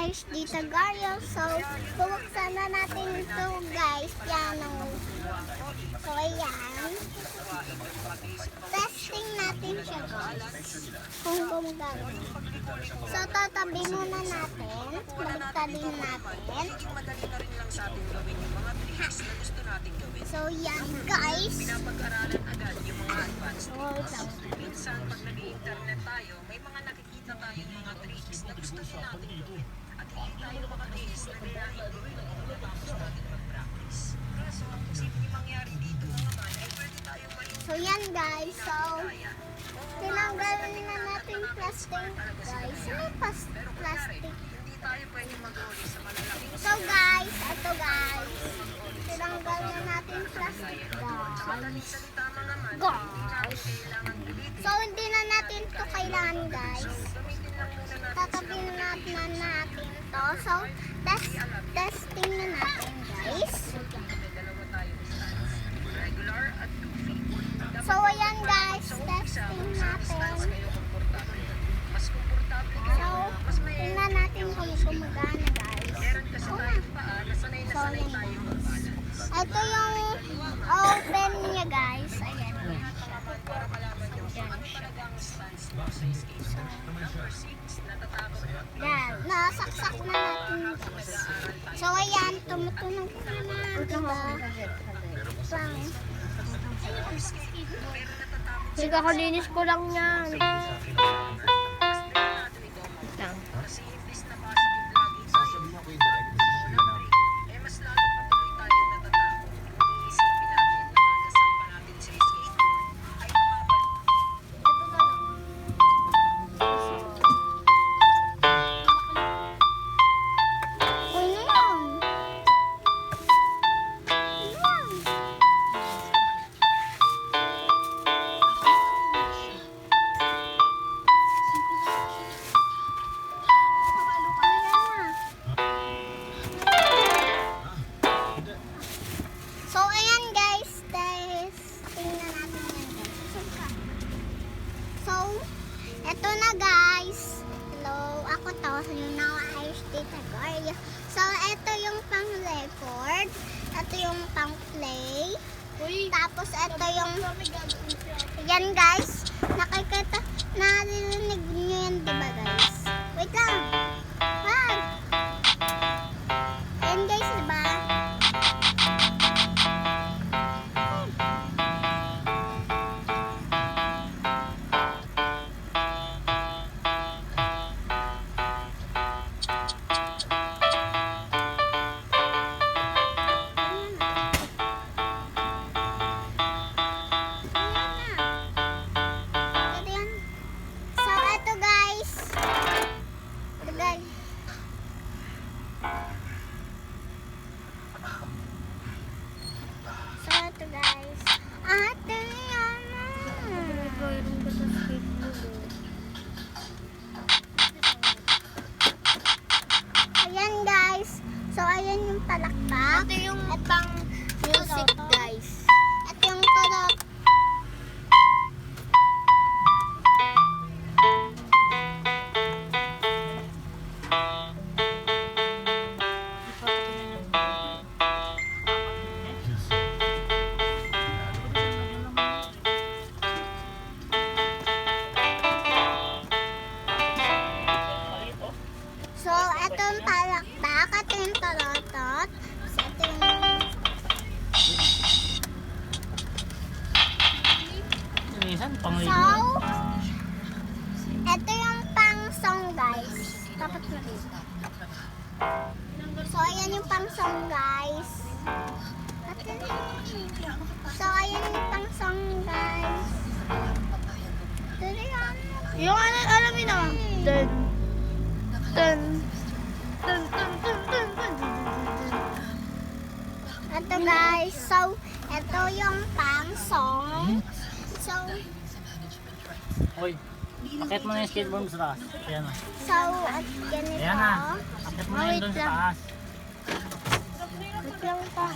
Ayos dito, Gario. So, bubuksan na natin ito, guys. Piano. So, ayan. Testing natin siya, guys. Kung gumagana. So, tatabi muna natin. Baligtadin natin. Madali na rin lang sa atin gawin yung mga tricks na gusto natin gawin. So, yan, guys. Pinapag-aralan agad yung mga advanced Oh, tricks. Minsan, pag nag-i-internet tayo, may mga nakikita tayong mga tricks na gusto din natin gawin. At hindi tayo makatiis na gayahin gawin ang tapos natin mag-practice. Kaso, kung sino yung mangyari dito naman, ay pwede tayong So, yan, guys. So, tinanggalin na natin plastic, guys. Ano plastic? hindi tayo pwede mag-uli sa malalaking So, guys, ito, guys. Tinanggal na natin plastic, guys. salita mo naman. Guys. Kailangan ulitin. So, hindi na natin to kailangan, guys. Gamitin lang muna natin Tatabi na natin to. So, testing na natin, guys. may dalawa tayong stance. Regular at goofy. So, ayan, guys. Testing Stance natin. kayo komportable. Mas komportable So, kayo. Mas may tingnan natin kung gumagana, guys. meron kasi tayong paa na sanay So, ayan, tayong guys. balance. Ito yung open niya, guys. Ayan. Para malaman nyo kung ano talaga ang stance mo sa skate. Number 6, natatakot ka. Yan. Nasaksak na natin, guys. So, ayan. Tumutunog na na, diba? Pang. Sige, kakalinis ko lang yan. Kasi imbis na positive lagi tayo, mas lalo patuloy tayo natatakot. Iisipin natin na kagasampa natin sa skateboard ay mababalik. Uy, na yan. Yan. So, ayan, guys. Testing na natin yan, guys. So, eto na, guys. Hello, ako to. Yung naka-ayos dito, guys. So, eto yung pang-record. Eto yung pang-play. Tapos, eto yung... Yan, guys. Nakikita, naririnig nyo yan, diba, guys? Wait lang. Wag. Yan, guys, diba? Ito yan. So, ito, guys. Ito, guys. So, ito, guys. Ate, yan. Mayroon ka sa skateboard. Ayan, guys. So, ayan yung palakpak. Ito yung pang music, guys. Ito yung tulog. So, ito yung palakpak. Ito yung tolotot. So, ito yung... Minsan, So, pangligo. ito yung pang-song, guys. Dapat mo dito. So, ayan yung pang-song, guys. So, ayan yung pang-song, guys. Dali yan. Yung ano, alam mo na. Dun. Dun. Dun, dun, dun, dun, dun. Ito, guys. So, ito yung pang-song. So, Hoy, akit mo na yung skateboard mo sa taas. Ayan na. so, at ganito. Ayan na. Akit mo na yun doon sa taas. Wait lang pa.